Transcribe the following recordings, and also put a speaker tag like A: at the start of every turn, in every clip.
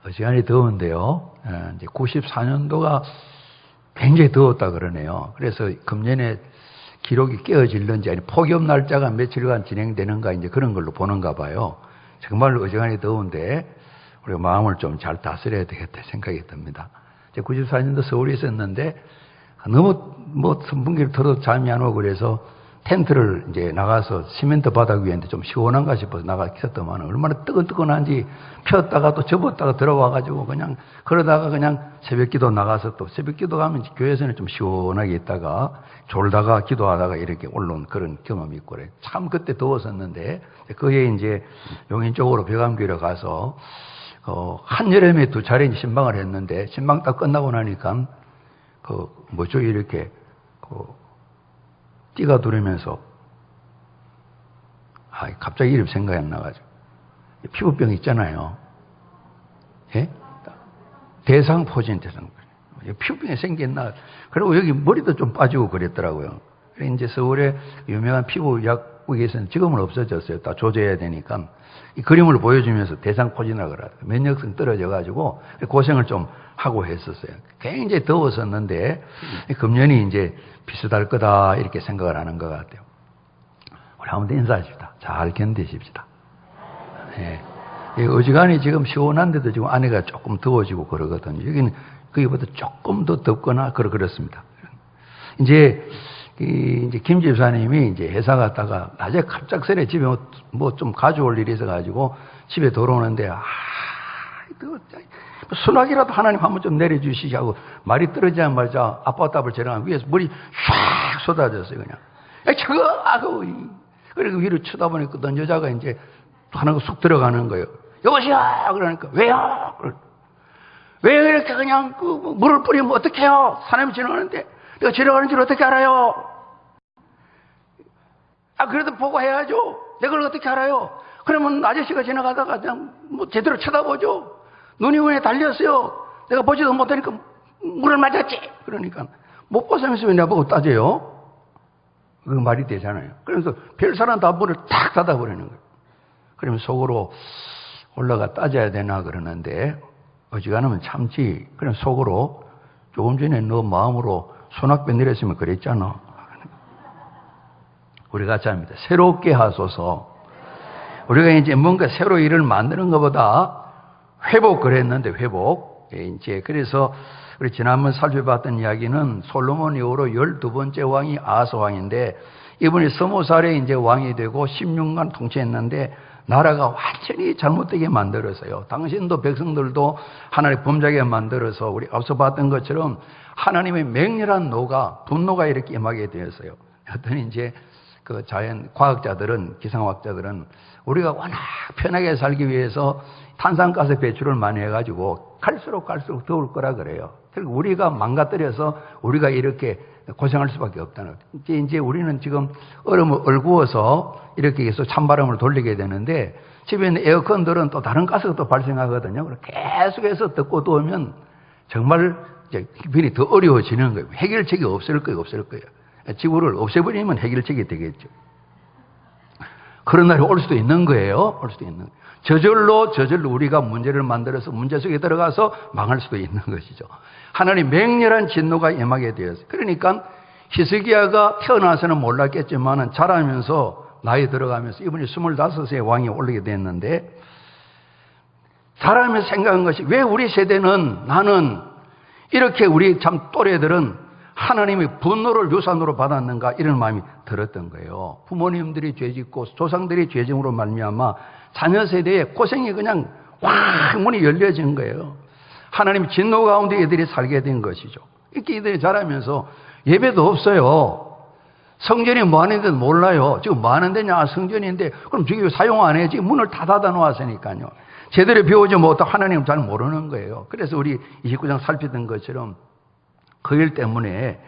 A: 어지간히 더운데요. 이제 94년도가 굉장히 더웠다 그러네요. 그래서 금년에 기록이 깨어질는지 아니 폭염 날짜가 며칠간 진행되는가 이제 그런 걸로 보는가 봐요. 정말로 어지간히 더운데 우리가 마음을 좀 잘 다스려야 되겠다 생각이 듭니다. 94년도 서울에 있었는데 너무 선풍기를 틀어도 잠이 안 오고 그래서 텐트를 이제 나가서 시멘트 바닥 위에 좀 시원한가 싶어서 나가 켰더만 얼마나 뜨끈뜨끈한지 폈다가 또 접었다가 들어와가지고 그냥 그러다가 그냥 새벽기도 나가서 또 새벽기도 가면 교회에서는 좀 시원하게 있다가 졸다가 기도하다가 이렇게 올라온 그런 경험이 있고 그래. 참 그때 더웠었는데 그에 이제 용인 쪽으로 벼감교회로 가서 한여름에 2차례 신방을 했는데 신방 딱 끝나고 나니까 이렇게 띠가 두르면서 갑자기 이름 생각이 안 나가지고 피부병 있잖아요. 예? 대상포진. 피부병이 생겼나. 그리고 여기 머리도 좀 빠지고 그랬더라고요. 그래서 이제 서울에 유명한 피부 약국에서는 지금은 없어졌어요. 다 조져야 되니까 이 그림을 보여주면서 대상포진이라고 그러더라고요. 면역성 떨어져가지고 고생을 좀 하고 했었어요. 굉장히 더웠었는데 금년이 이제 비슷할 거다 이렇게 생각을 하는 것 같아요. 우리 한번 더 인사하십시다. 잘 견디십시다. 네. 어지간히 지금 시원한데도 지금 안에가 조금 더워지고 그러거든요. 여기는 거기보다 조금 더 덥거나 그렇습니다. 이제 김 집사님이 이제 회사 갔다가 낮에 갑작스레 집에 뭐 좀 가져올 일이 있어가지고 집에 돌아오는데 수납이라도 하나님 한번 좀 내려주시지 하고 말이 떨어지자마자 아빠답을 재려면 위에서 물이 쫙 쏟아졌어요. 그냥 저거 그리고 위로 쳐다보니까 여자가 이제 하나가 쑥 들어가는 거예요. 여보세요 그러니까 왜요? 왜 이렇게 그냥 물을 뿌리면 어떡해요? 사람이 지나가는데 내가 지나가는 줄 어떻게 알아요? 그래도 보고 해야죠. 내가 그걸 어떻게 알아요? 그러면 아저씨가 지나가다가 그냥 제대로 쳐다보죠. 눈이 위에 달렸어요. 내가 보지도 못하니까 물을 맞았지. 그러니까 못 봤으면서 왜 나보고 따져요? 그 말이 되잖아요. 그래서 별 사람 다 문을 탁 닫아버리는 거예요. 그러면 속으로 올라가 따져야 되나 그러는데 어지간하면 참지. 그럼 속으로 조금 전에 너 마음으로 손학배 내렸으면 그랬잖아. 우리가 같이 합니다. 새롭게 하소서. 우리가 이제 뭔가 새로 일을 만드는 것보다 회복 그랬는데 회복. 이제 그래서 우리 지난번 살펴봤던 이야기는 솔로몬 이후로 12번째 왕이 아하스 왕인데 이분이 20살에 이제 왕이 되고 16년 통치했는데 나라가 완전히 잘못되게 만들었어요. 당신도 백성들도 하나님 범죄하게 만들어서 우리 앞서 봤던 것처럼 하나님의 맹렬한 분노가 이렇게 임하게 되었어요. 어떤 이제 그 과학자들은, 기상학자들은 우리가 워낙 편하게 살기 위해서 탄산가스 배출을 많이 해가지고 갈수록 더울 거라 그래요. 그리고 우리가 망가뜨려서 우리가 이렇게 고생할 수밖에 없다는 거예요. 이제 우리는 지금 얼음을 얼구어서 이렇게 해서 찬바람을 돌리게 되는데 집에 있는 에어컨들은 또 다른 가스가 또 발생하거든요. 계속해서 덥고 더우면 정말 이제 변이 더 어려워지는 거예요. 해결책이 없을 거예요. 지구를 없애버리면 해결책이 되겠죠. 그런 날이 올 수도 있는 거예요. 저절로 우리가 문제를 만들어서 문제 속에 들어가서 망할 수도 있는 것이죠. 하나님 맹렬한 진노가 임하게 되었어요. 그러니까 히스기야가 태어나서는 몰랐겠지만 자라면서 나이 들어가면서 이분이 25세의 왕이 올리게 됐는데 자라면서 생각한 것이 왜 우리 세대는 나는 이렇게 우리 참 또래들은 하나님의 분노를 유산으로 받았는가 이런 마음이 들었던 거예요. 부모님들이 죄짓고 조상들이 죄짐으로 말미암아 자녀 세대에 고생이 그냥 확 문이 열려진 거예요. 하나님의 진노 가운데 애들이 살게 된 것이죠. 이렇게 애들이 자라면서 예배도 없어요. 성전이 뭐 하는지 몰라요. 지금 뭐 하는 데냐 성전인데 그럼 저기 사용 안 해야지. 문을 다 닫아 놓았으니까요. 제대로 배우지 못하고 하나님을 잘 모르는 거예요. 그래서 우리 29장 살피던 것처럼 그 일 때문에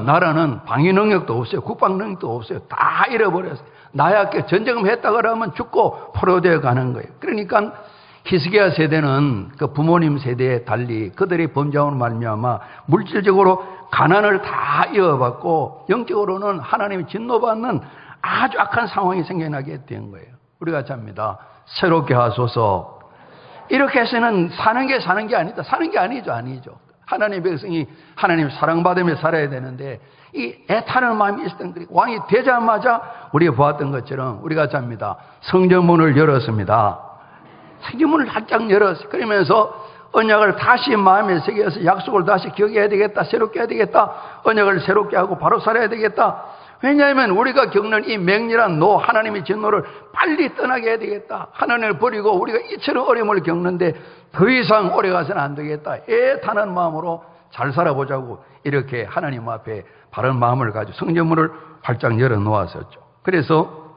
A: 나라는 방위 능력도 없어요. 국방 능력도 없어요. 다 잃어버렸어요. 나약해 전쟁을 했다 그러면 죽고 포로되어 가는 거예요. 그러니까 히스기야 세대는 그 부모님 세대에 달리 그들의 범죄함으로 말미암아 물질적으로 가난을 다 이어받고 영적으로는 하나님의 진노받는 아주 악한 상황이 생겨나게 된 거예요. 우리가 잡니다. 새롭게 하소서. 이렇게 해서는 사는 게 아니다. 사는 게 아니죠. 하나님의 백성이 하나님 사랑받으며 살아야 되는데 이 애타는 마음이 있었던 거예요. 왕이 되자마자 우리가 보았던 것처럼 우리가 잡니다. 성전문을 열었습니다. 성전문을 활짝 열었어요. 그러면서 언약을 다시 마음에 새겨서 약속을 다시 기억해야 되겠다. 새롭게 해야 되겠다. 언약을 새롭게 하고 바로 살아야 되겠다. 왜냐하면 우리가 겪는 이 맹렬한 노, 하나님의 진노를 빨리 떠나게 해야 되겠다. 하나님을 버리고 우리가 이처럼 어려움을 겪는데 더 이상 오래 가서는 안 되겠다. 애타는 마음으로 잘 살아보자고 이렇게 하나님 앞에 바른 마음을 가지고 성전문을 활짝 열어놓았었죠. 그래서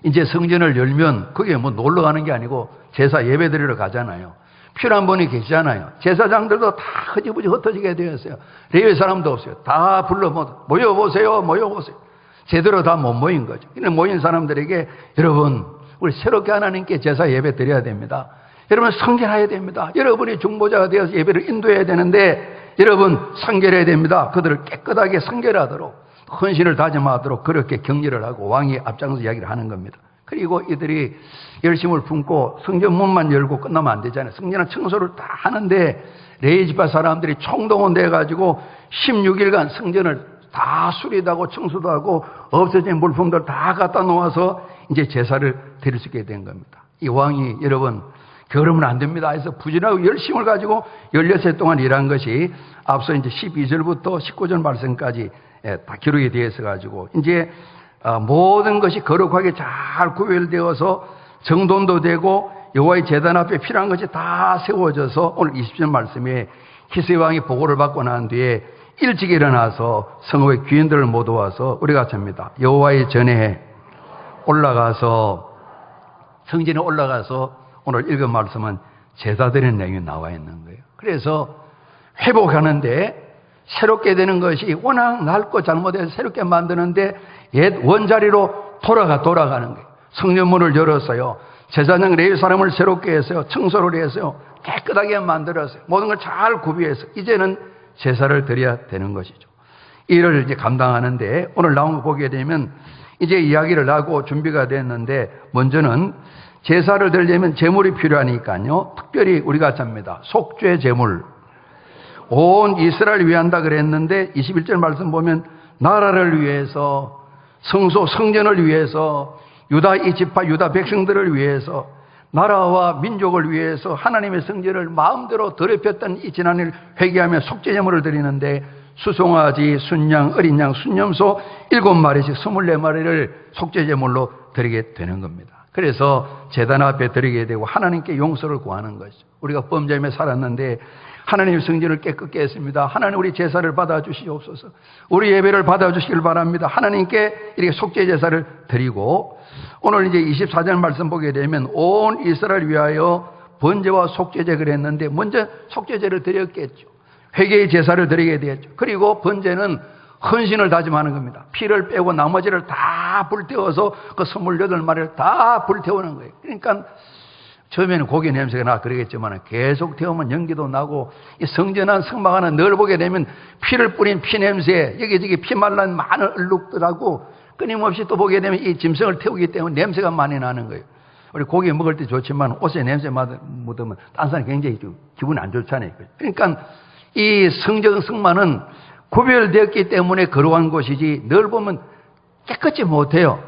A: 이제 성전을 열면 그게 뭐 놀러 가는 게 아니고 제사 예배 드리러 가잖아요. 필요한 분이 계시잖아요. 제사장들도 다 흐지부지 흩어지게 되었어요. 레위 사람도 없어요. 다 불러 모여보세요. 제대로 다 못 모인 거죠. 모인 사람들에게 여러분 우리 새롭게 하나님께 제사 예배 드려야 됩니다. 여러분 성결해야 됩니다. 여러분이 중보자가 되어서 예배를 인도해야 되는데 여러분 성결해야 됩니다. 그들을 깨끗하게 성결하도록 헌신을 다짐하도록 그렇게 격려를 하고 왕이 앞장서 이야기를 하는 겁니다. 그리고 이들이 열심을 품고 성전문만 열고 끝나면 안 되잖아요. 성전은 청소를 다 하는데 레위 지파 사람들이 총동원돼 가지고 16일간 성전을 다 수리하고 청소도 하고 없어진 물품들 다 갖다 놓아서 이제 제사를 드릴 수 있게 된 겁니다. 이 왕이 여러분 게으르면 안 됩니다. 그래서 부지런하고 열심을 가지고 16해 동안 일한 것이 앞서 이제 12절부터 19절 말씀까지 다 기록이 되어 있어 가지고 이제 모든 것이 거룩하게 잘 구별되어서 정돈도 되고 여호와의 제단 앞에 필요한 것이 다 세워져서 오늘 20절 말씀에 히스기 왕이 보고를 받고 난 뒤에 일찍 일어나서 성읍의 귀인들을 모아서 우리가 잡니다. 여호와의 전에 올라가서 성전에 올라가서 오늘 읽은 말씀은 제사 드리는 내용이 나와 있는 거예요. 그래서 회복하는데 새롭게 되는 것이 워낙 낡고 잘못해서 새롭게 만드는데 옛 원자리로 돌아가는 거예요. 성전문을 열었어요. 제사장 레위 사람을 새롭게 했어요. 청소를 했어요. 깨끗하게 만들었어요. 모든 걸 잘 구비해서 이제는 제사를 드려야 되는 것이죠. 이를 이제 감당하는데 오늘 나온 거 보게 되면 이제 이야기를 하고 준비가 됐는데 먼저는 제사를 드리려면 제물이 필요하니까요. 특별히 우리가 잡니다. 속죄 제물. 온 이스라엘을 위한다 그랬는데 21절 말씀 보면 나라를 위해서 성소 성전을 위해서 유다 이 지파 유다 백성들을 위해서 나라와 민족을 위해서 하나님의 성전을 마음대로 더럽혔던 이 지난일 회개하며 속죄 제물을 드리는데 수송아지, 순양, 어린 양, 순염소 7마리씩 24마리를 속죄 제물로 드리게 되는 겁니다. 그래서 제단 앞에 드리게 되고 하나님께 용서를 구하는 것이죠. 우리가 범죄에 살았는데 하나님의 성전을 깨끗게 했습니다. 하나님 우리 제사를 받아주시옵소서. 우리 예배를 받아주시길 바랍니다. 하나님께 이렇게 속죄 제사를 드리고 오늘 이제 24절 말씀 보게 되면 온 이스라엘 위하여 번제와 속죄제 그랬는데 먼저 속죄제를 드렸겠죠. 회개의 제사를 드리게 되었죠. 그리고 번제는 헌신을 다짐하는 겁니다. 피를 빼고 나머지를 다 불태워서 그 28마리를 다 불태우는 거예요. 그러니까 처음에는 고기 냄새가 나 그러겠지만 계속 태우면 연기도 나고 이 성전한 성막 하나 늘 보게 되면 피를 뿌린 피 냄새 여기저기 피 말란 많은 얼룩들하고 끊임없이 또 보게 되면 이 짐승을 태우기 때문에 냄새가 많이 나는 거예요. 우리 고기 먹을 때 좋지만 옷에 냄새 묻으면 딴 사람이 굉장히 기분이 안 좋잖아요. 그러니까 이 성전 성막은 구별되었기 때문에 거룩한 곳이지 늘 보면 깨끗이 못해요.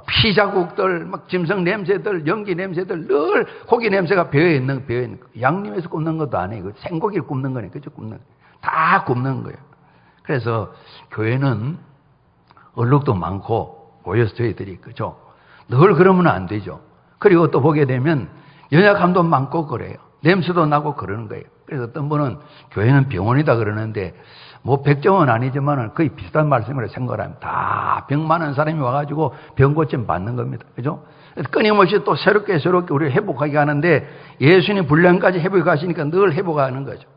A: 피 자국들, 막 짐승 냄새들, 연기 냄새들, 늘 고기 냄새가 배어있는 거. 양념에서 굽는 것도 아니에요. 생고기를 굽는 거니까, 그죠? 굽는 거. 다 굽는 거예요. 그래서 교회는 얼룩도 많고, 모여서 저희들이, 그죠? 늘 그러면 안 되죠. 그리고 또 보게 되면 연약함도 많고 그래요. 냄새도 나고 그러는 거예요. 그래서 어떤 분은 교회는 병원이다 그러는데, 뭐 백정은 아니지만 거의 비슷한 말씀을 생각을 합니다. 다 병 많은 사람이 와가지고 병 고침 받는 겁니다. 그죠? 끊임없이 또 새롭게 우리 회복하게 하는데 예수님 분량까지 회복하시니까 늘 회복하는 거죠.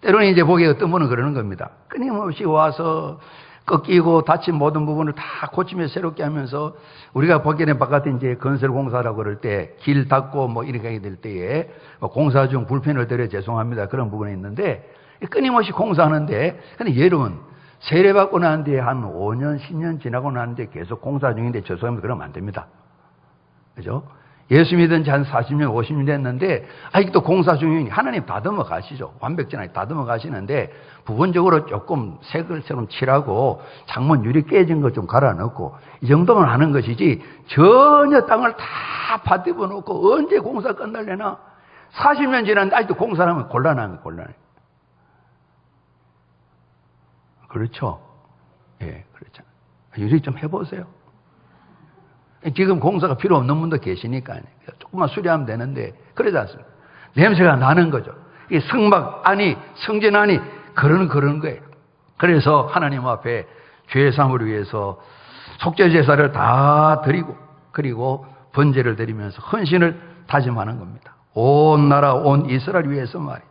A: 때로는 이제 보기에 어떤 분은 그러는 겁니다. 끊임없이 와서 꺾이고 다친 모든 부분을 다 고치며 새롭게 하면서 우리가 보기에는 바깥에 이제 건설 공사라고 그럴 때 길 닦고 뭐 이렇게 될 때에 공사 중 불편을 드려 죄송합니다. 그런 부분이 있는데 끊임없이 공사하는데 근데 여러분 세례받고 난 뒤에 한 5년, 10년 지나고 나는데 계속 공사 중인데 죄송합니다. 그러면 안 됩니다. 그죠? 예수 믿은 지 한 40년, 50년 됐는데 아직도 공사 중이니 하나님 다듬어 가시죠. 완벽전하게 다듬어 가시는데 부분적으로 조금 색을처럼 칠하고 창문 유리 깨진 거 좀 갈아 넣고 이 정도만 하는 것이지 전혀 땅을 다 파뒤집어 놓고 언제 공사 끝날려나 40년 지났는데 아직도 공사를 하면 곤란한 거예요. 곤란해. 그렇죠? 예, 그렇죠. 유리 좀 해보세요. 지금 공사가 필요 없는 분도 계시니까 조금만 수리하면 되는데 그러지 않습니까? 냄새가 나는 거죠. 이 성막 안이 성전 안이 그런 거예요. 그래서 하나님 앞에 죄 사함을 위해서 속죄 제사를 다 드리고 그리고 번제를 드리면서 헌신을 다짐하는 겁니다. 온 나라 온 이스라엘 위해서 말이죠.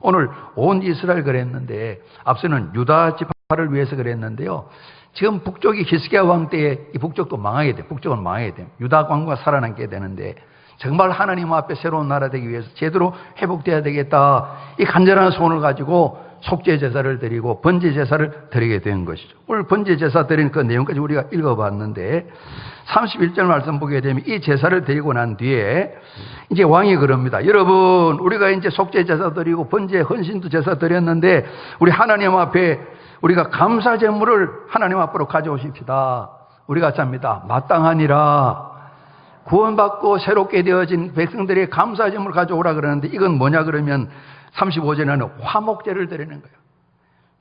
A: 오늘 온 이스라엘 그랬는데 앞서는 유다 지파를 위해서 그랬는데요. 지금 북쪽이 히스기야 왕 때에 이 북쪽도 망하게 돼. 북쪽은 망하게 돼. 유다 왕과 살아남게 되는데 정말 하나님 앞에 새로운 나라 되기 위해서 제대로 회복돼야 되겠다. 이 간절한 소원을 가지고 속죄 제사를 드리고 번제 제사를 드리게 된 것이죠. 오늘 번제 제사 드리는 그 내용까지 우리가 읽어봤는데 31절 말씀 보게 되면 이 제사를 드리고 난 뒤에 이제 왕이 그럽니다. 여러분 우리가 이제 속죄 제사 드리고 번제 헌신도 제사 드렸는데 우리 하나님 앞에 우리가 감사 제물을 하나님 앞으로 가져오십시다. 우리가 짭니다. 마땅하니라. 구원받고 새롭게 되어진 백성들의 감사 제물을 가져오라 그러는데 이건 뭐냐 그러면 35절에는 화목제를 드리는 거예요.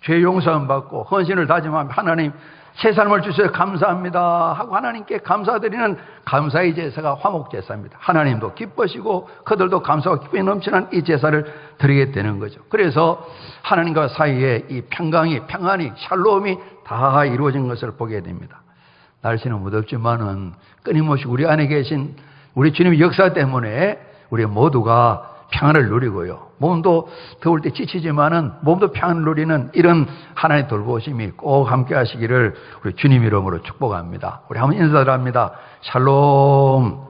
A: 죄 용서함 받고 헌신을 다짐하며 하나님 새 삶을 주셔서 감사합니다 하고 하나님께 감사드리는 감사의 제사가 화목제사입니다. 하나님도 기뻐하시고 그들도 감사와 기쁨이 넘치는 이 제사를 드리게 되는 거죠. 그래서 하나님과 사이에 이 평안이 샬롬이 다 이루어진 것을 보게 됩니다. 날씨는 무덥지만은 끊임없이 우리 안에 계신 우리 주님의 역사 때문에 우리 모두가 평안을 누리고요. 몸도 더울 때 지치지만은 몸도 평안을 누리는 이런 하나님의 돌보심이 꼭 함께 하시기를 우리 주님 이름으로 축복합니다. 우리 한번 인사를 합니다. 샬롬.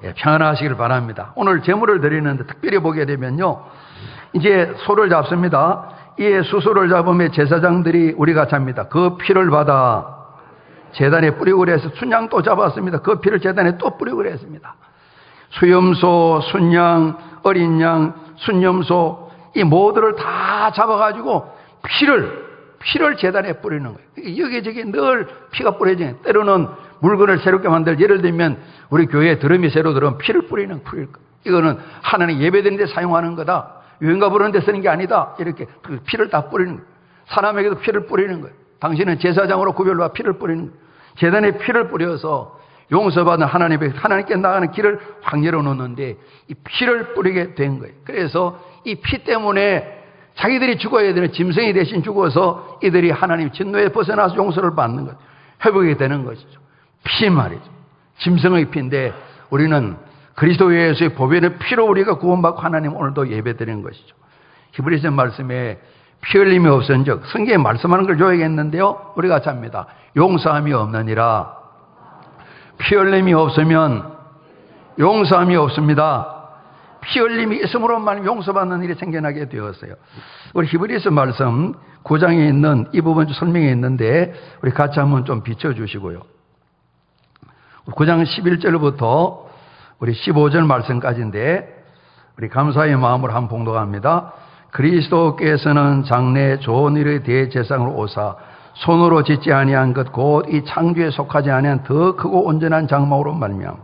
A: 예, 평안하시기를 바랍니다. 오늘 제물을 드리는데 특별히 보게 되면요. 이제 소를 잡습니다. 이 수소를 잡으면 제사장들이 우리가 잡니다. 그 피를 받아 제단에 뿌리고 그래서 순양 또 잡았습니다. 그 피를 제단에 또 뿌리고 그랬습니다. 수염소, 순양, 어린 양, 순염소 이 모두를 다 잡아가지고 피를 제단에 뿌리는 거예요. 여기저기 늘 피가 뿌려지는 때로는 물건을 새롭게 만들 예를 들면 우리 교회에 드럼이 새로 들어오면 피를 뿌리는 거예요. 이거는 하나님 예배드리는 데 사용하는 거다. 유행가 부르는 데 쓰는 게 아니다. 이렇게 그 피를 다 뿌리는 거예요. 사람에게도 피를 뿌리는 거예요. 당신은 제사장으로 구별로 피를 뿌리는 거예요. 제단에 피를 뿌려서 용서받은 하나님께 나가는 길을 확 열어놓는데 이 피를 뿌리게 된 거예요. 그래서 이 피 때문에 자기들이 죽어야 되는 짐승이 대신 죽어서 이들이 하나님 진노에 벗어나서 용서를 받는 것, 회복이 되는 것이죠. 피 말이죠. 짐승의 피인데 우리는 그리스도 예수의 보배는 피로 우리가 구원받고 하나님 오늘도 예배드리는 것이죠. 히브리서 말씀에 피 흘림이 없은즉 성경에 말씀하는 걸 줘야겠는데요. 우리가 잡니다. 용서함이 없느니라. 피 흘림이 없으면 용서함이 없습니다. 피 흘림이 있음으로 말미암아 용서받는 일이 생겨나게 되었어요. 우리 히브리서 말씀 9장에 있는 이 부분 설명에 있는데 우리 같이 한번 좀 비춰주시고요. 9장 11절부터 우리 15절 말씀까지인데 우리 감사의 마음으로 한번 봉독합니다. 그리스도께서는 장래 좋은 일의 대제사장으로 오사 손으로 짓지 아니한 것 곧 이 창조에 속하지 아니한 더 크고 온전한 장막으로 말미암아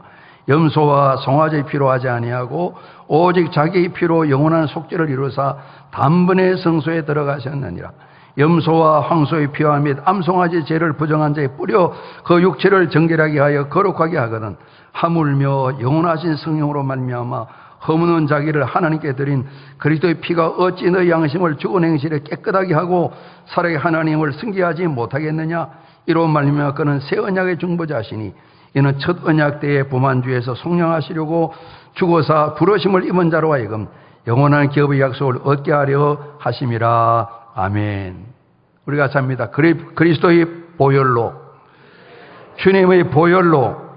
A: 염소와 송아지의 피로 하지 아니하고 오직 자기의 피로 영원한 속죄를 이루사 단번에 성소에 들어가셨느니라. 염소와 황소의 피와 및 암송아지 죄를 부정한 자에 뿌려 그 육체를 정결하게 하여 거룩하게 하거든 하물며 영원하신 성령으로 말미암아 허무는 자기를 하나님께 드린 그리스도의 피가 어찌 너희 양심을 죽은 행실에 깨끗하게 하고 살아계 하나님을 승계하지 못하겠느냐. 이로 말미암아 그는 새 언약의 중보자시니 이는 첫 언약 때의 보만주에서 속량하시려고 죽어서 부르심을 입은 자로 하여금 영원한 기업의 약속을 얻게 하려 하심이라. 아멘. 우리가 잡니다. 그리스도의 보혈로 주님의 보혈로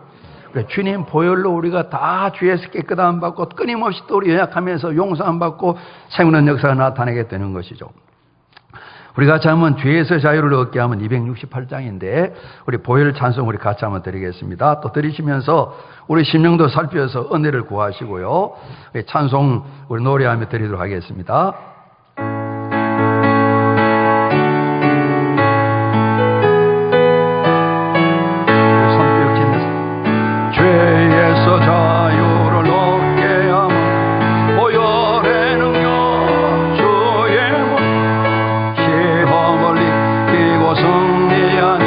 A: 주님 보혈로 우리가 다 죄에서 깨끗함 받고 끊임없이 또 우리 연약하면서 용서함 받고 생명의 역사가 나타나게 되는 것이죠. 우리 같이 한번 죄에서 자유를 얻게 하면 268장인데 우리 보혈 찬송 우리 같이 한번 드리겠습니다. 또 드리시면서 우리 심령도 살펴서 은혜를 구하시고요. 찬송 우리 노래하며 드리도록 하겠습니다. 죄에서 자유를 얻게 하면 보혈의 능력 주의 시험을 이기고 승리하니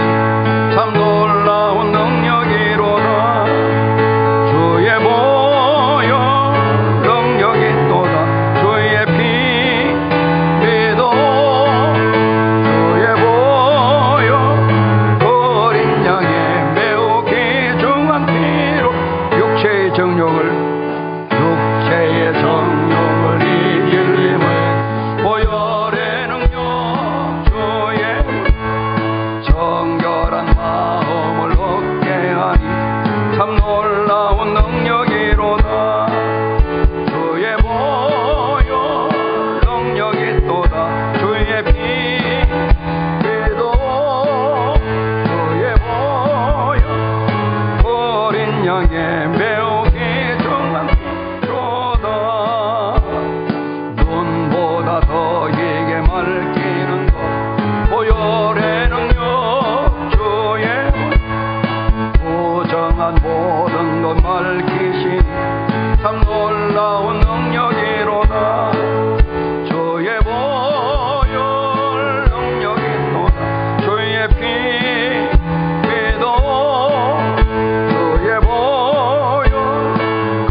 A: 참 놀라운 능력이로다. 주의 보혈 능력이 또다. 주의 피도 주의 보혈 어린 양의 매우 귀중한 피로 육체의 정욕을 이길 힘을 보혈의 능력 주의 정결한 마음을 얻게 하니 참 놀라운 능력이로다. 주의 보혈 능력이 또다. 주의 피도 주의 보혈 어린 양의 매우 귀중한 피로다. 눈보다 더 이게 맑히는 것 보혈의 능력 주의 부정한 모든 것 밝히시니 참 놀라운 능력이로다. 주의 보혈 능력이 또다. 주의 피도 주의 보혈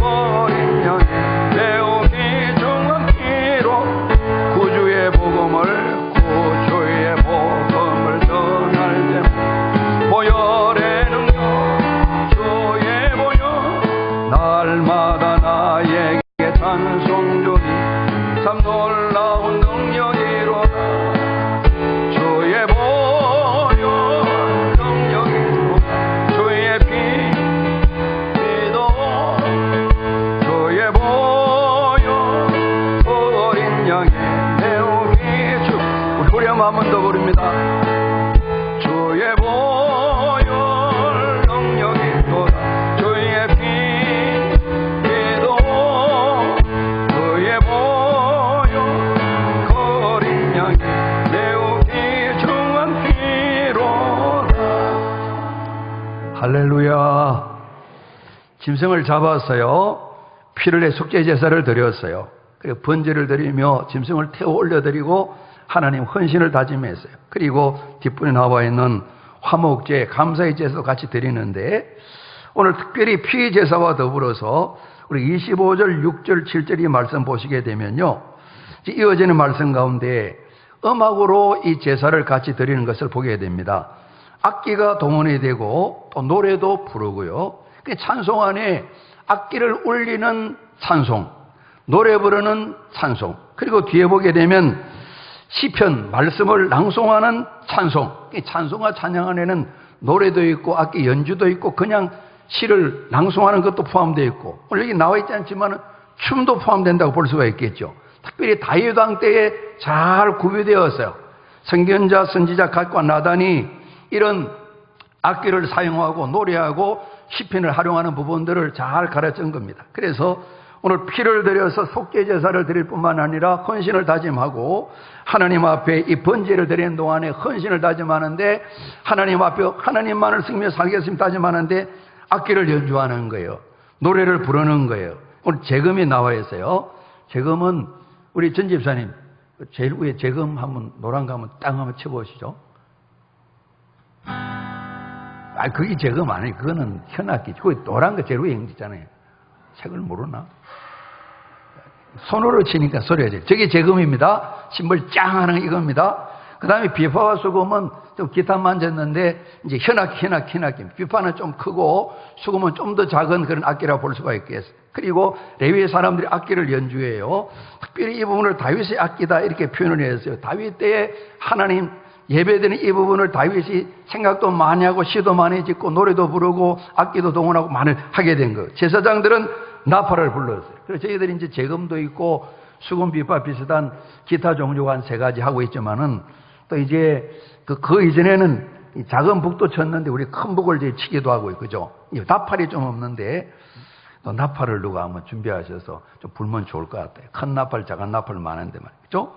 A: 어린 양의 매우 귀중한 피로 구주의 복음을 전할 때 보혈의 능력 주의 보혈 날마다 나에게 찬송 주니 참 놀라운 능력이로다. 주의 보혈 능력이 또다. 주의 피도 주의 보혈 어린 양의 매우 귀중 우리 후렴 한 번 더 부릅니다. 주의 보혈 능력이 또다. 주의 피도 주의 보혈 어린 양의 매우 귀중한 피로다. 할렐루야. 짐승을 잡았어요. 피를 내 속죄 제사를 드렸어요. 그리고 번제를 드리며 짐승을 태워 올려드리고 하나님 헌신을 다짐했어요. 그리고 뒷분에 나와 있는 화목제, 감사의 제사도 같이 드리는데 오늘 특별히 피 제사와 더불어서 우리 25절, 6절, 7절 이 말씀 보시게 되면요. 이어지는 말씀 가운데 음악으로 이 제사를 같이 드리는 것을 보게 됩니다. 악기가 동원이 되고 또 노래도 부르고요. 찬송 안에 악기를 울리는 찬송, 노래 부르는 찬송, 그리고 뒤에 보게 되면 시편, 말씀을 낭송하는 찬송. 찬송과 찬양 안에는 노래도 있고 악기 연주도 있고 그냥 시를 낭송하는 것도 포함되어 있고 오늘 여기 나와 있지 않지만 춤도 포함된다고 볼 수가 있겠죠. 특별히 다윗 왕 때에 잘 구비되었어요. 선견자, 선지자 갓과 나단이 이런 악기를 사용하고 노래하고 시편을 활용하는 부분들을 잘 가르친 겁니다. 그래서 오늘 피를 들여서 속죄 제사를 드릴 뿐만 아니라 헌신을 다짐하고 하나님 앞에 이 번제를 드리는 동안에 헌신을 다짐하는데 하나님 앞에 하나님만을 섬기며 살겠습니다 다짐하는데 악기를 연주하는 거예요. 노래를 부르는 거예요. 오늘 재금이 나와 있어요. 재금은 우리 전 집사님 제일 위에 재금 한번 노란 거 한번 땅 한번 쳐보시죠. 그게 재금 아니에요. 그거는 현악기. 그 노란 거 제일 위에 있잖아요. 책을 모르나? 손으로 치니까 소리가 져요. 저게 재금입니다. 심벌 짱 하는 이겁니다. 그 다음에 비파와 수금은 좀 기타 만졌는데 이제 현악기. 비파는 좀 크고 수금은 좀 더 작은 그런 악기라고 볼 수가 있겠어요. 그리고 레위의 사람들이 악기를 연주해요. 특별히 이 부분을 다윗의 악기다 이렇게 표현을 했어요. 다윗 때에 하나님 예배드리는 이 부분을 다윗이 생각도 많이 하고 시도 많이 짓고 노래도 부르고 악기도 동원하고 많이 하게 된 거예요. 제사장들은 나팔을 불렀어요. 그래서 저희들이 이제 재금도 있고 수금, 비파 비슷한 기타 종류가 한 3가지 하고 있지만은 또 이제 그 이전에는 이 작은 북도 쳤는데 우리 큰 북을 이제 치기도 하고, 그죠? 나팔이 좀 없는데 또 나팔을 누가 한번 준비하셔서 좀 불면 좋을 것 같아요. 큰 나팔, 작은 나팔 많은데 말이죠.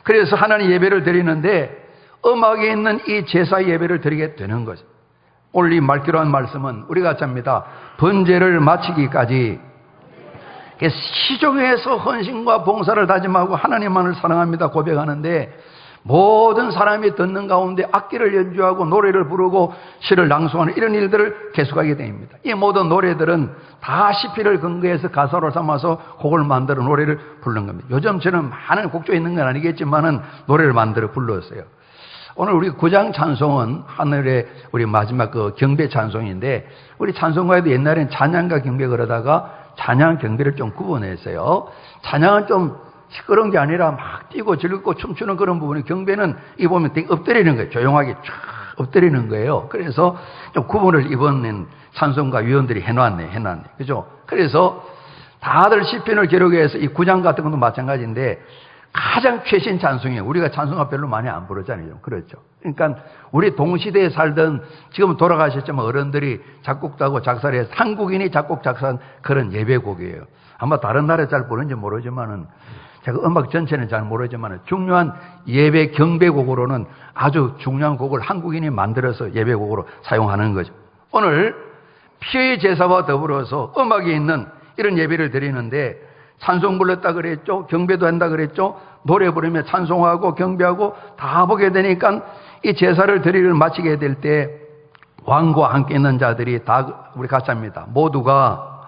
A: 그래서 하나님 예배를 드리는데 음악에 있는 이 제사 예배를 드리게 되는 거죠. 오늘 이 말기로 한 말씀은 우리가 잡니다. 번제를 마치기까지 시종에서 헌신과 봉사를 다짐하고 하나님만을 사랑합니다 고백하는데, 모든 사람이 듣는 가운데 악기를 연주하고 노래를 부르고 시를 낭송하는 이런 일들을 계속하게 됩니다. 이 모든 노래들은 다 시편을 근거해서 가사로 삼아서 곡을 만들어 노래를 부르는 겁니다. 요즘처럼 많은 곡조에 있는 건 아니겠지만은 노래를 만들어 불렀어요. 오늘 우리 9장 찬송은 하늘의 우리 마지막 그 경배 찬송인데, 우리 찬송가에도 옛날엔 찬양과 경배 그러다가 찬양 경배를 좀 구분했어요. 찬양은 좀 시끄러운 게 아니라 막 뛰고 즐겁고 춤추는 그런 부분이, 경배는 이 보면 되게 엎드리는 거예요. 조용하게 쫙 엎드리는 거예요. 그래서 좀 구분을 이번 찬송가 위원들이 해놨네. 그죠? 그래서 다들 시편을 기록해서 이 9장 같은 것도 마찬가지인데 가장 최신 찬송이에요. 우리가 찬송가 별로 많이 안 부르잖아요. 그렇죠? 그러니까 우리 동시대에 살던, 지금 돌아가셨지만 어른들이 작곡도 하고 작사를 해서 한국인이 작곡 작사한 그런 예배곡이에요. 아마 다른 나라에 잘 부르는지 모르지만은, 제가 음악 전체는 잘 모르지만 중요한 예배 경배곡으로는 아주 중요한 곡을 한국인이 만들어서 예배곡으로 사용하는 거죠. 오늘 피의 제사와 더불어서 음악이 있는 이런 예배를 드리는데, 찬송 불렀다 그랬죠. 경배도 한다 그랬죠. 노래 부르며 찬송하고 경배하고 다 보게 되니까 이 제사를 드리를 마치게 될 때 왕과 함께 있는 자들이 다 우리 같이 합니다. 모두가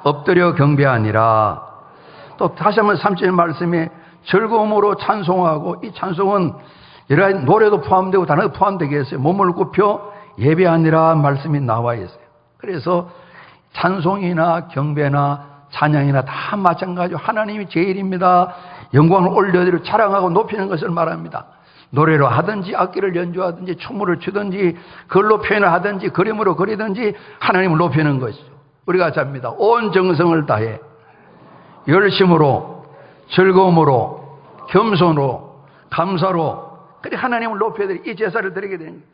A: 엎드려 경배하니라. 또 다시 한번 3절 말씀에 즐거움으로 찬송하고, 이 찬송은 여러 가지 노래도 포함되고 다른 것도 포함되겠어요. 몸을 굽혀 예배하니라 말씀이 나와 있어요. 그래서 찬송이나 경배나 찬양이나 다 마찬가지로 하나님이 제일입니다. 영광을 올려드리고 자랑하고 높이는 것을 말합니다. 노래로 하든지 악기를 연주하든지 춤을 추든지 글로 표현을 하든지 그림으로 그리든지 하나님을 높이는 것이죠. 우리가 잡니다. 온 정성을 다해 열심으로 즐거움으로 겸손으로 감사로 그래 하나님을 높여드리, 이 제사를 드리게 되는 거예요.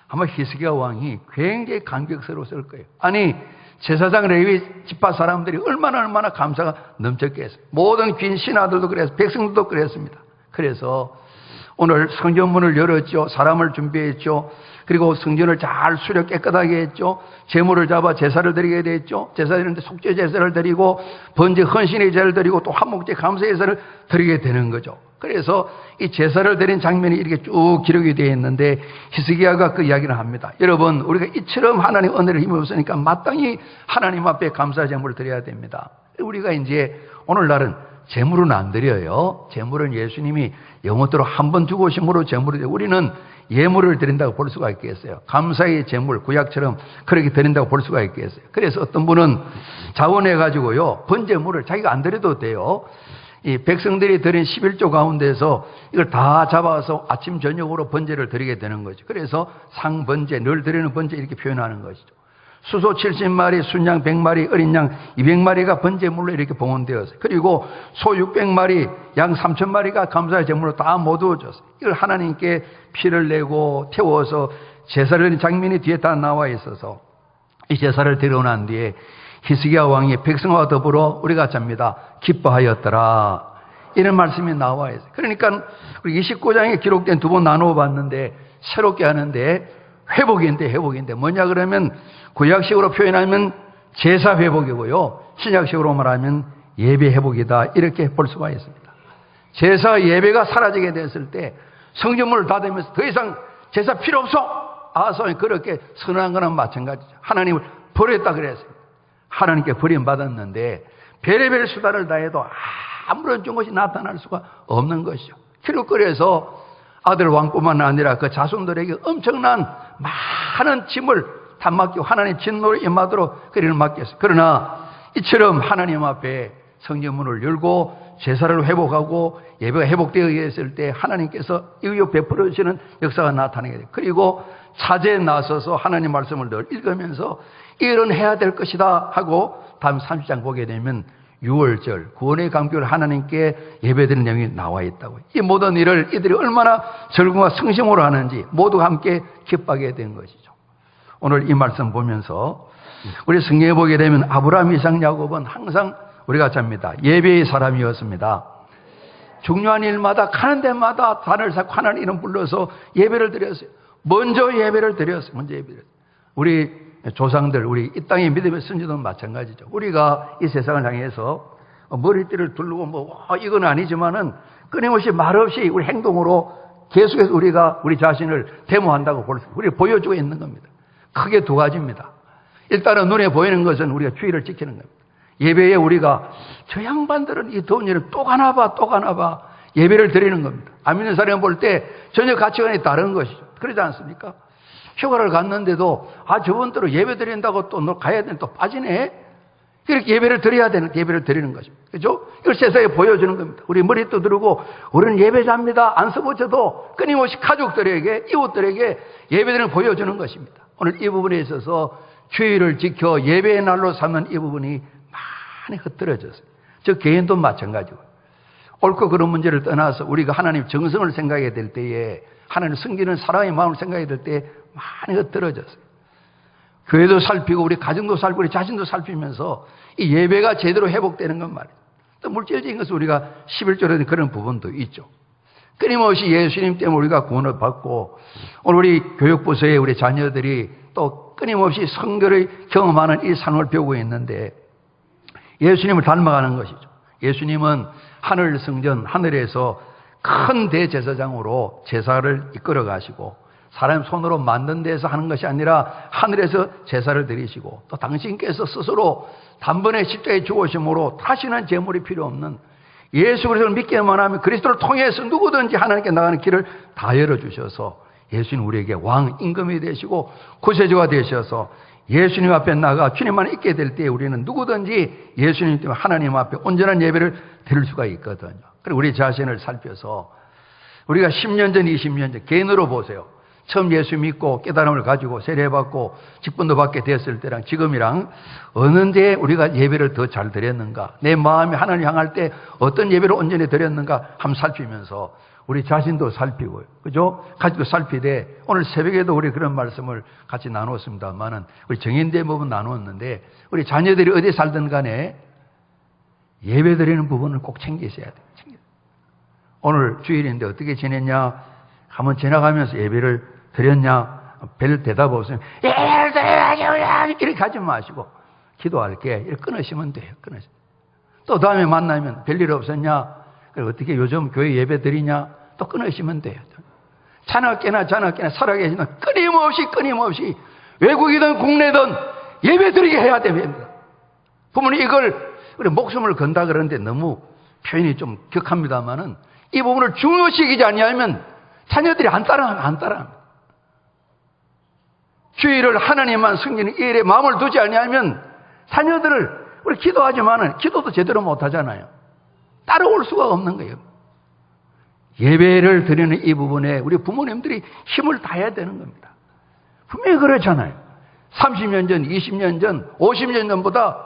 A: 아마 히스기야 왕이 굉장히 감격스러웠을 거예요. 아니 제사장 레위 지파 사람들이 얼마나 감사가 넘쳤겠어요. 모든 귀인 신하들도 그랬어요. 백성들도 그랬습니다. 그래서 오늘 성전문을 열었죠. 사람을 준비했죠. 그리고 성전을 잘 수려 깨끗하게 했죠. 제물을 잡아 제사를 드리게 됐죠. 제사 드리는데 속죄 제사를 드리고 번제 헌신의 제사를 드리고 또 화목제 감사 제사를 드리게 되는 거죠. 그래서 이 제사를 드린 장면이 이렇게 쭉 기록이 되어 있는데 히스기야가 그 이야기를 합니다. 여러분, 우리가 이처럼 하나님 은혜를 힘입었으니까 마땅히 하나님 앞에 감사 제물을 드려야 됩니다. 우리가 이제 오늘날은 제물은 안 드려요. 제물은 예수님이 영원토록 한 번 죽으심으로 제물을 드려요. 우리는 예물을 드린다고 볼 수가 있겠어요. 감사의 제물, 구약처럼 그렇게 드린다고 볼 수가 있겠어요. 그래서 어떤 분은 자원해가지고요, 번제물을 자기가 안 드려도 돼요. 이 백성들이 드린 11조 가운데서 이걸 다 잡아서 아침 저녁으로 번제를 드리게 되는 거죠. 그래서 상번제, 늘 드리는 번제 이렇게 표현하는 것이죠. 수소 70마리, 순양 100마리, 어린 양 200마리가 번제물로 이렇게 봉헌되었어요. 그리고 소 600마리, 양 3000마리가 감사의 제물로 다 모두어졌어요. 이걸 하나님께 피를 내고 태워서 제사를 드린 장면이 뒤에 다 나와 있어서 이 제사를 드리고 난 뒤에 히스기야 왕이 백성과 더불어 우리가 잡니다. 기뻐하였더라. 이런 말씀이 나와 있어요. 그러니까 우리 29장에 기록된 두 번 나누어 봤는데 새롭게 하는데 회복인데 뭐냐 그러면 구약식으로 표현하면 제사 회복이고요. 신약식으로 말하면 예배 회복이다. 이렇게 볼 수가 있습니다. 제사 예배가 사라지게 됐을 때 성전문을 닫으면서 더 이상 제사 필요 없어. 아소이 그렇게 선언한 거는 마찬가지죠. 하나님을 버렸다 그랬습니다. 하나님께 버림받았는데 별의별 수단을 다해도 아무런 것이 나타날 수가 없는 것이죠. 그래서 아들 왕뿐만 아니라 그 자손들에게 엄청난 많은 짐을 다 맡기고 하나님 진노를 임하도록 그리를 맡겼어요. 그러나 이처럼 하나님 앞에 성전문을 열고 제사를 회복하고 예배가 회복되어 있을 때 하나님께서 이유 베풀어 주시는 역사가 나타나게 돼요. 그리고 차제에 나서서 하나님 말씀을 늘 읽으면서 이런 해야 될 것이다 하고 다음 30장 보게 되면 유월절, 구원의 감격을 하나님께 예배드리는 내용이 나와 있다고. 이 모든 일을 이들이 얼마나 절구와 성심으로 하는지 모두 함께 기뻐하게 된 것이죠. 오늘 이 말씀 보면서 우리 성경에 보게 되면 아브라함, 이삭, 야곱은 항상 우리가 잡니다. 예배의 사람이었습니다. 중요한 일마다 가는 데마다 단을 쌓고 하나님 이름 불러서 예배를 드렸어요. 먼저 예배를 드렸어요. 먼저 예배를 드렸어요. 우리 조상들, 우리 이 땅의 믿음의 선지도는 마찬가지죠. 우리가 이 세상을 향해서 머리띠를 두르고 이건 아니지만은 끊임없이 말없이 우리 행동으로 계속해서 우리가 우리 자신을 데모한다고 볼 수, 우리 보여주고 있는 겁니다. 크게 두 가지입니다. 일단은 눈에 보이는 것은 우리가 주의를 지키는 겁니다. 예배에 우리가 저 양반들은 이 더운 일을 또 가나 봐 예배를 드리는 겁니다. 안 믿는 사람 볼 때 전혀 가치관이 다른 것이죠. 그러지 않습니까? 휴가를 갔는데도 저분들은 예배 드린다고 또 너 가야 되는 또 빠지네. 이렇게 예배를 드려야 되는 예배를 드리는 것입니다. 그렇죠? 이걸 세상에 보여주는 겁니다. 우리 머리 두드리고 우리는 예배자입니다. 안 써보쳐도 끊임없이 가족들에게 이웃들에게 예배드리는 보여주는 것입니다. 오늘 이 부분에 있어서 주의를 지켜 예배의 날로 삼는 이 부분이 많이 흐트러졌어요. 저 개인도 마찬가지고 옳고 그런 문제를 떠나서 우리가 하나님 정성을 생각해야 될 때에 하나님 섬기는 사랑의 마음을 생각해야 될 때에 많이 흐트러졌어요. 교회도 살피고 우리 가정도 살피고 우리 자신도 살피면서 이 예배가 제대로 회복되는 건 말이에요. 또 물질적인 것은 우리가 11조라는 그런 부분도 있죠. 끊임없이 예수님 때문에 우리가 구원을 받고 오늘 우리 교육부서에 우리 자녀들이 또 끊임없이 성결을 경험하는 이 삶을 배우고 있는데 예수님을 닮아가는 것이죠. 예수님은 하늘 성전, 하늘에서 큰 대제사장으로 제사를 이끌어 가시고 사람 손으로 만든 데서 하는 것이 아니라 하늘에서 제사를 드리시고 또 당신께서 스스로 단번에 십자가에 죽으심으로 다시는 제물이 필요 없는 예수 그리스도를 믿기만 하면 그리스도를 통해서 누구든지 하나님께 나가는 길을 다 열어주셔서 예수님 우리에게 왕 임금이 되시고 구세주가 되셔서 예수님 앞에 나가 주님만 있게 될 때 우리는 누구든지 예수님 때문에 하나님 앞에 온전한 예배를 드릴 수가 있거든요. 그리고 우리 자신을 살펴서 우리가 10년 전, 20년 전 개인으로 보세요. 처음 예수 믿고 깨달음을 가지고 세례받고 직분도 받게 되었을 때랑 지금이랑 어느 데 우리가 예배를 더 잘 드렸는가, 내 마음이 하나님 향할 때 어떤 예배를 온전히 드렸는가 한번 살피면서 우리 자신도 살피고요. 그죠? 가지고 살피되 오늘 새벽에도 우리 그런 말씀을 같이 나누었습니다만은 우리 정인 대부분 나누었는데 우리 자녀들이 어디 살든 간에 예배 드리는 부분을 꼭 챙기셔야 돼요. 오늘 주일인데 어떻게 지냈냐? 한번 지나가면서 예배를 드렸냐? 별 대답 없으면 예배를 드려야죠. 이렇게 하지 마시고 기도할게. 이렇게 끊으시면 돼요. 끊으시면. 또 다음에 만나면 별일 없었냐? 어떻게 요즘 교회 예배 드리냐? 또 끊으시면 돼요. 자나깨나 살아계시는 끊임없이 외국이든 국내든 예배 드리게 해야 됩니다. 부모님 이걸 우리 목숨을 건다 그러는데 너무 표현이 좀 격합니다만은 이 부분을 중요시 여기지 아니하면 자녀들이 안 따라합니다. 주의를 하나님만 섬기는 이 일에 마음을 두지 아니하면 자녀들을 우리 기도하지만은 기도도 제대로 못하잖아요. 따라올 수가 없는 거예요. 예배를 드리는 이 부분에 우리 부모님들이 힘을 다해야 되는 겁니다. 분명히 그렇잖아요. 30년 전, 20년 전, 50년 전보다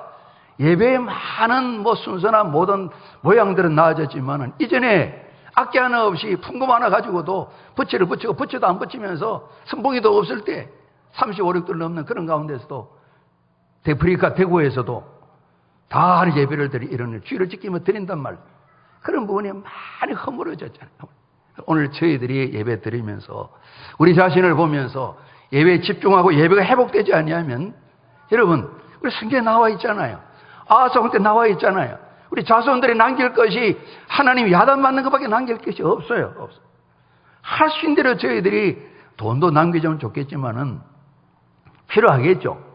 A: 예배에 많은 순서나 모든 모양들은 나아졌지만은 이전에 악기 하나 없이 풍금 하나 가지고도 부채를 붙이고 부채도 안 붙이면서 선풍기도 없을 때 35, 6도 넘는 그런 가운데서도 대프리카 대구에서도 다 예배를 드리 이런 주의를 지키며 드린단 말이에요. 그런 부분이 많이 허물어졌잖아요. 오늘 저희들이 예배 드리면서 우리 자신을 보면서 예배에 집중하고 예배가 회복되지 않으면 여러분 우리 성경에 나와 있잖아요. 아하성때 나와 있잖아요. 우리 자손들이 남길 것이 하나님이 야단맞는 것밖에 남길 것이 없어요. 할 수 있는 대로 저희들이 돈도 남기자면 좋겠지만은 필요하겠죠.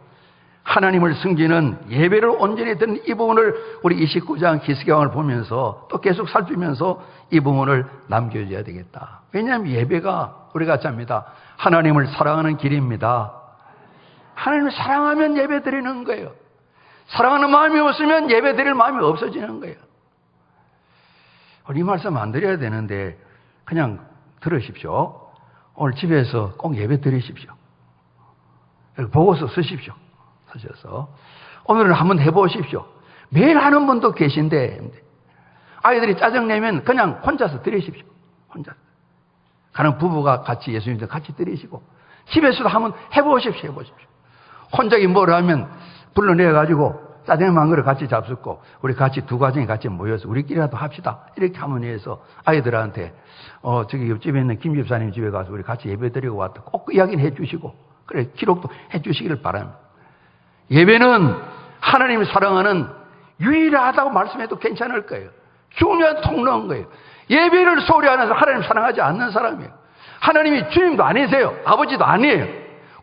A: 하나님을 섬기는 예배를 온전히 드는 이 부분을 우리 29장 기스경을 보면서 또 계속 살피면서 이 부분을 남겨줘야 되겠다. 왜냐하면 예배가 우리가 잡니다. 하나님을 사랑하는 길입니다. 하나님을 사랑하면 예배 드리는 거예요. 사랑하는 마음이 없으면 예배 드릴 마음이 없어지는 거예요. 이 말씀 안 드려야 되는데 그냥 들으십시오. 오늘 집에서 꼭 예배 드리십시오. 보고서 쓰십시오. 쓰셔서 오늘은 한번 해보십시오. 매일 하는 분도 계신데 아이들이 짜증내면 그냥 혼자서 드리십시오. 혼자서. 가는 부부가 같이 예수님도 같이 드리시고 집에서도 한번 해보십시오. 혼자기 뭐라 하면 불러내가지고 짜장면 한 그릇 같이 잡숫고 우리 같이 두 가정이 같이 모여서 우리끼리라도 합시다. 이렇게 하면 해서 아이들한테 저기 옆집에 있는 김 집사님 집에 가서 우리 같이 예배 드리고 왔다. 꼭 그 이야기는 해주시고 그래 기록도 해주시기를 바랍니다. 예배는 하나님이 사랑하는 유일하다고 말씀해도 괜찮을 거예요. 중요한 통로인 거예요. 예배를 소홀히 하면서 하나님 사랑하지 않는 사람이에요. 하나님이 주님도 아니세요. 아버지도 아니에요.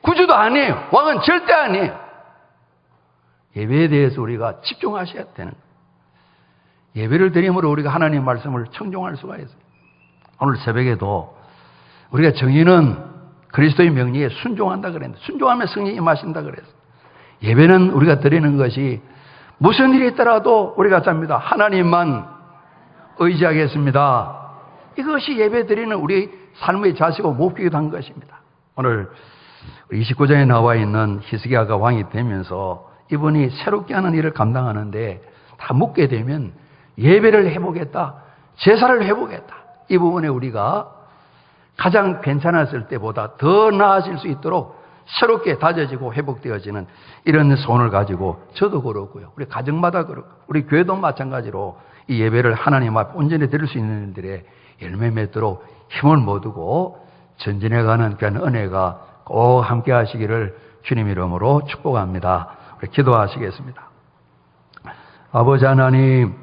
A: 구주도 아니에요. 왕은 절대 아니에요. 예배에 대해서 우리가 집중하셔야 되는 거예요. 예배를 드림으로 우리가 하나님 말씀을 청종할 수가 있어요. 오늘 새벽에도 우리가 정의는 그리스도의 명령에 순종한다 그랬는데 순종하면 승리 임하신다 그랬어요. 예배는 우리가 드리는 것이 무슨 일이 있더라도 우리가 잡니다. 하나님만 의지하겠습니다. 이것이 예배 드리는 우리 삶의 자세고 목표이기도 한 것입니다. 오늘 29장에 나와 있는 히스기야가 왕이 되면서 이분이 새롭게 하는 일을 감당하는데 다 묻게 되면 예배를 해보겠다, 제사를 해보겠다. 이 부분에 우리가 가장 괜찮았을 때보다 더 나아질 수 있도록 새롭게 다져지고 회복되어지는 이런 소원을 가지고 저도 그렇고요. 우리 가정마다 그렇고 우리 교회도 마찬가지로 이 예배를 하나님 앞에 온전히 드릴 수 있는 일들에 열매 맺도록 힘을 모으고 전진해가는 그런 은혜가 꼭 함께 하시기를 주님 이름으로 축복합니다. 우리 기도하시겠습니다. 아버지 하나님,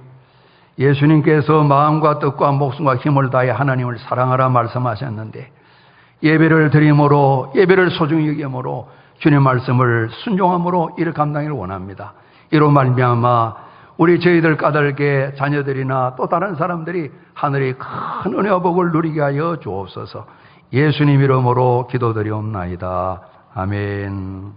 A: 예수님께서 마음과 뜻과 목숨과 힘을 다해 하나님을 사랑하라 말씀하셨는데 예배를 드림으로 예배를 소중히 여김으로 주님 말씀을 순종함으로 이를 감당하기를 원합니다. 이로 말미암아 우리 저희들 까닭에 자녀들이나 또 다른 사람들이 하늘의 큰 은혜와 복을 누리게 하여 주옵소서. 예수님 이름으로 기도드리옵나이다. 아멘.